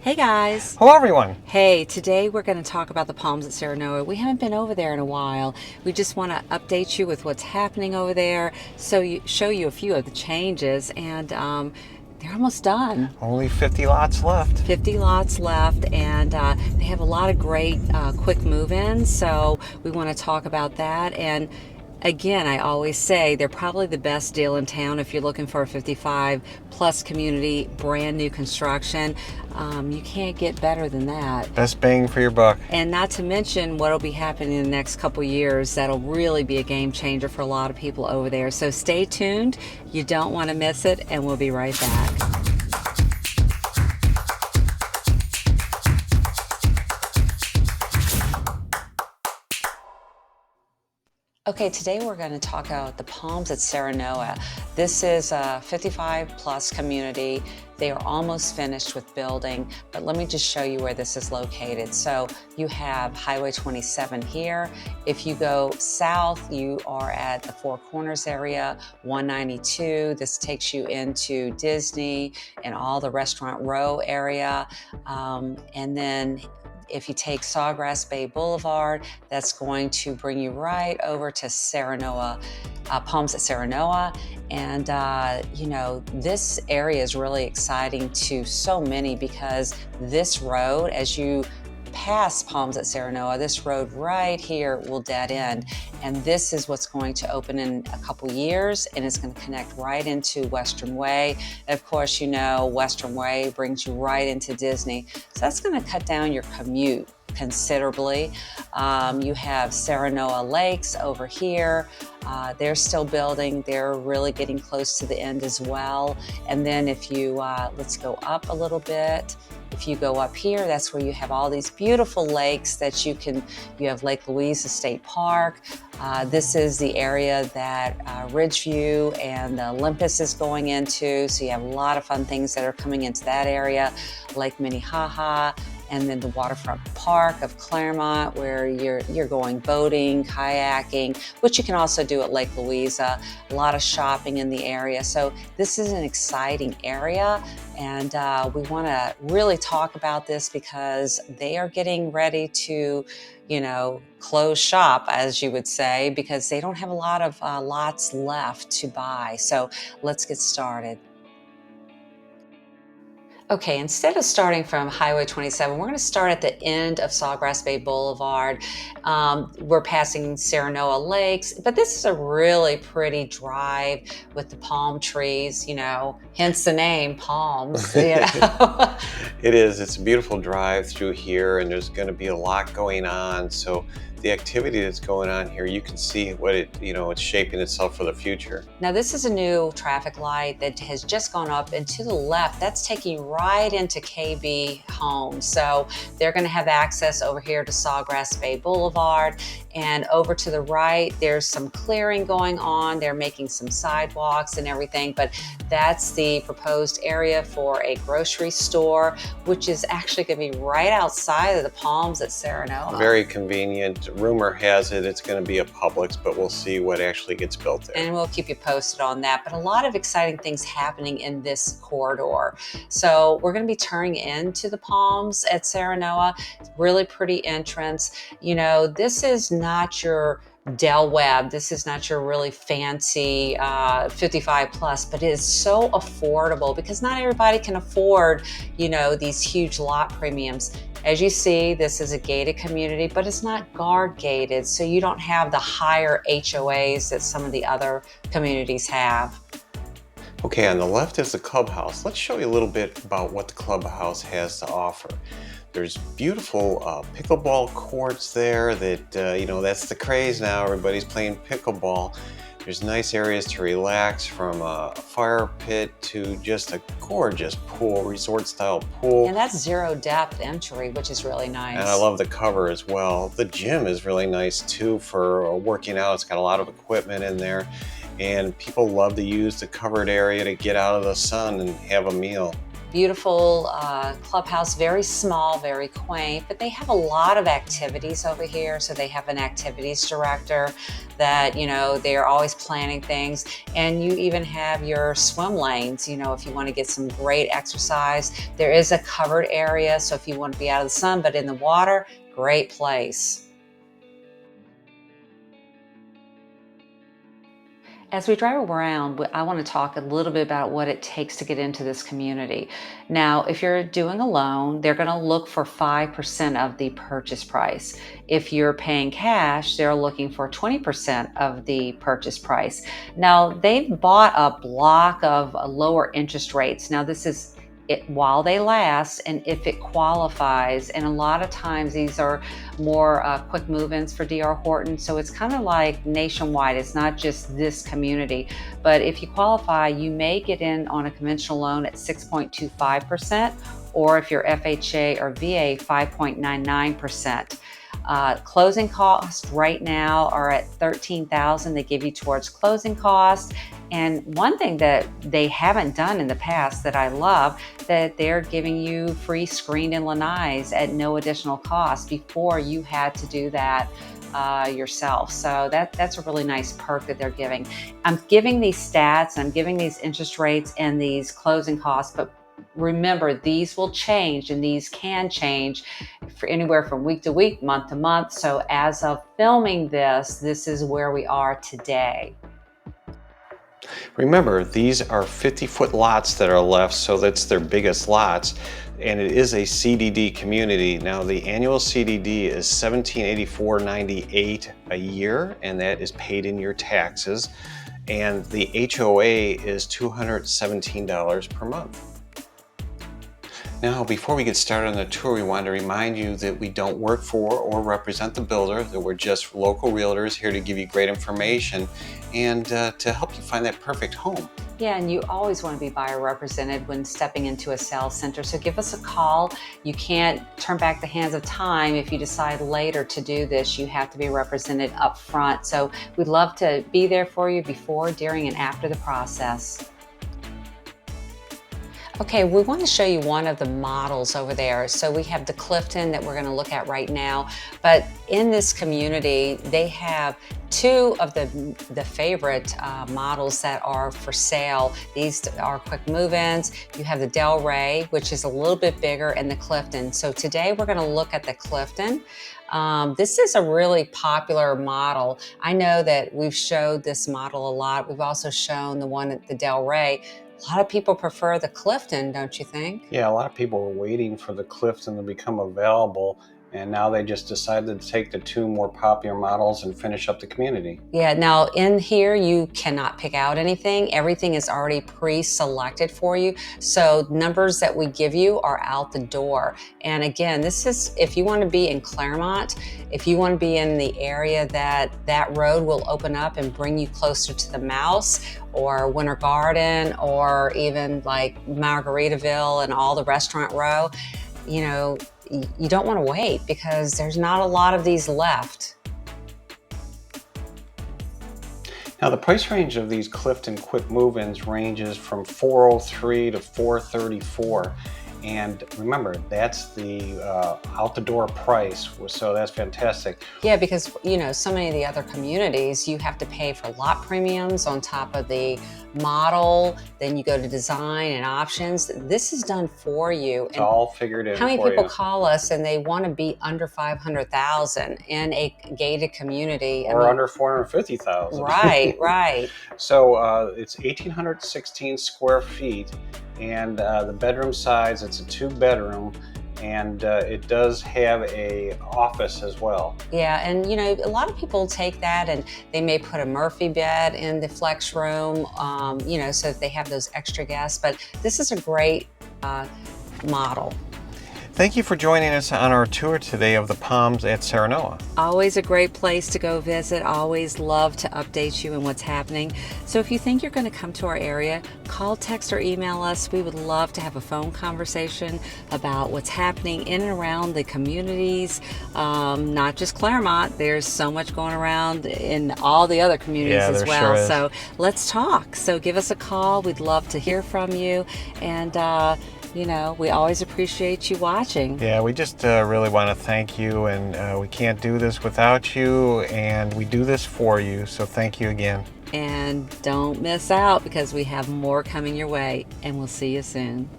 Hey guys. Hello everyone. Hey, today we're going to talk about the palms at Serenoa. We haven't been over there in a while. We just want to update you with what's happening over there, show you a few of the changes, and they're almost done. Only 50 lots left. 50 lots left, and they have a lot of great quick move-ins, so we want to talk about that. And again, I always say they're probably the best deal in town if you're looking for a 55 plus community, brand new construction. You can't get better than that. Best bang for your buck. And not to mention what'll be happening in the next couple years. That'll really be a game changer for a lot of people over there. So stay tuned. You don't want to miss it, and we'll be right back. Okay, today we're going to talk about the palms at Serenoa. This is a 55 plus community. They are almost finished with building, but let me just show you where this is located. So you have Highway 27 here. If you go south, you are at the Four Corners area, 192. This takes you into Disney and all the Restaurant Row area. And then if you take Sawgrass Bay Boulevard, that's going to bring you right over to Serenoa, Palms at Serenoa. And, you know, this area is really exciting to so many because this road, as you pass Palms at Serenoa, this road right here will dead end. And this is what's going to open in a couple years, and it's going to connect right into Western Way. And of course, you know, Western Way brings you right into Disney. So that's going to cut down your commute considerably. You have Serenoa Lakes over here. They're still building. They're really getting close to the end as well. And then if you, let's go up a little bit. If you go up here, that's where you have all these beautiful lakes that you have Lake Louise State Park. This is the area that Ridgeview and Olympus is going into. So you have a lot of fun things that are coming into that area. Lake Minnehaha, and then the waterfront park of Clermont, where you're going boating, kayaking, which you can also do at Lake Louisa. A lot of shopping in the area. So this is an exciting area, and we want to really talk about this because they are getting ready to, you know, close shop, as you would say, because they don't have a lot of lots left to buy. So let's get started. Okay, instead of starting from Highway 27, we're going to start at the end of Sawgrass Bay Boulevard. We're passing Serenoa Lakes, but this is a really pretty drive with the palm trees, you know, hence the name, palms. You know? It is. It's a beautiful drive through here, and there's going to be a lot going on. So the activity that's going on here, you can see what it's shaping itself for the future. Now this is a new traffic light that has just gone up, and to the left, that's taking you right into KB Homes. So they're going to have access over here to Sawgrass Bay Boulevard, and over to the right, there's some clearing going on. They're making some sidewalks and everything, but that's the proposed area for a grocery store, which is actually going to be right outside of the Palms at Serenoa. Very convenient. Rumor has it it's going to be a Publix, but we'll see what actually gets built there. And we'll keep you posted on that. But a lot of exciting things happening in this corridor. So we're going to be turning into the Palms at Serenoa. Really pretty entrance. You know, this is not your Del Webb. This is not your really fancy 55 plus, but it is so affordable because not everybody can afford, you know, these huge lot premiums. As you see, this is a gated community, but it's not guard gated, so you don't have the higher HOAs that some of the other communities have. Okay, on the left is the clubhouse. Let's show you a little bit about what the clubhouse has to offer. There's beautiful pickleball courts there that, you know, that's the craze now. Everybody's playing pickleball. There's nice areas to relax, from a fire pit to just a gorgeous pool, resort style pool. And that's zero depth entry, which is really nice. And I love the cover as well. The gym is really nice too for working out. It's got a lot of equipment in there. And people love to use the covered area to get out of the sun and have a meal. Beautiful clubhouse, very small, very quaint, but they have a lot of activities over here. So they have an activities director that, they're always planning things. And you even have your swim lanes, if you want to get some great exercise. There is a covered area, so if you want to be out of the sun but in the water, great place. As we drive around, I want to talk a little bit about what it takes to get into this community. Now, if you're doing a loan, they're going to look for 5% of the purchase price. If you're paying cash, they're looking for 20% of the purchase price. Now, they've bought a block of lower interest rates. Now, this is it while they last and if it qualifies. And a lot of times these are more quick move-ins for D.R. Horton. So it's kind of like nationwide. It's not just this community. But if you qualify, you may get in on a conventional loan at 6.25%, or if you're FHA or VA, 5.99%. Closing costs right now are at $13,000. They give you towards closing costs. And one thing that they haven't done in the past that I love, that they're giving you free screened and lanais at no additional cost. Before you had to do that yourself. So that's a really nice perk that they're giving. I'm giving these stats, I'm giving these interest rates and these closing costs, but remember, these will change and these can change for anywhere from week to week, month to month. So as of filming this, this is where we are today. Remember, these are 50-foot lots that are left, so that's their biggest lots, and it is a CDD community. Now, the annual CDD is $1,784.98 a year, and that is paid in your taxes, and the HOA is $217 per month. Now, before we get started on the tour, we want to remind you that we don't work for or represent the builder, that we're just local realtors here to give you great information and to help you find that perfect home. Yeah, and you always want to be buyer represented when stepping into a sales center. So give us a call. You can't turn back the hands of time if you decide later to do this. You have to be represented up front. So we'd love to be there for you before, during, and after the process. Okay, we want to show you one of the models over there. So we have the Clifton that we're going to look at right now. But in this community, they have two of the favorite models that are for sale. These are quick move-ins. You have the Del Rey, which is a little bit bigger, and the Clifton. So today we're going to look at the Clifton. This is a really popular model. I know that we've showed this model a lot. We've also shown the one at the Del Rey. A lot of people prefer the Clifton, don't you think? Yeah, a lot of people were waiting for the Clifton to become available, and now they just decided to take the two more popular models and finish up the community. Yeah, now in here you cannot pick out anything. Everything is already pre-selected for you. So numbers that we give you are out the door. And again, this is if you want to be in Clermont, if you want to be in the area that road will open up and bring you closer to the Mouse or Winter Garden or even like Margaritaville and all the restaurant row, you don't want to wait because there's not a lot of these left. Now, the price range of these Clifton quick move-ins ranges from $403 to $434. And remember, that's the out the door price, so that's fantastic. Yeah, because so many of the other communities, you have to pay for lot premiums on top of the model. Then you go to design and options. This is done for you. It's all figured in. How many people call us and they want to be under 500,000 in a gated community, or under 450,000? Right, right. So it's 1,816 square feet. And the bedroom size, it's a 2-bedroom, and it does have a office as well. Yeah, and a lot of people take that and they may put a Murphy bed in the flex room, so that they have those extra guests. But this is a great model. Thank you for joining us on our tour today of the Palms at Serenoa. Always a great place to go visit. Always love to update you on what's happening. So if you think you're going to come to our area, call, text, or email us. We would love to have a phone conversation about what's happening in and around the communities, not just Clermont. There's so much going around in all the other communities as well. Sure is. So let's talk. So give us a call. We'd love to hear from you. And you know, we always appreciate you watching. Yeah, we just really want to thank you, and we can't do this without you, and we do this for you, so thank you again. And don't miss out because we have more coming your way, and we'll see you soon.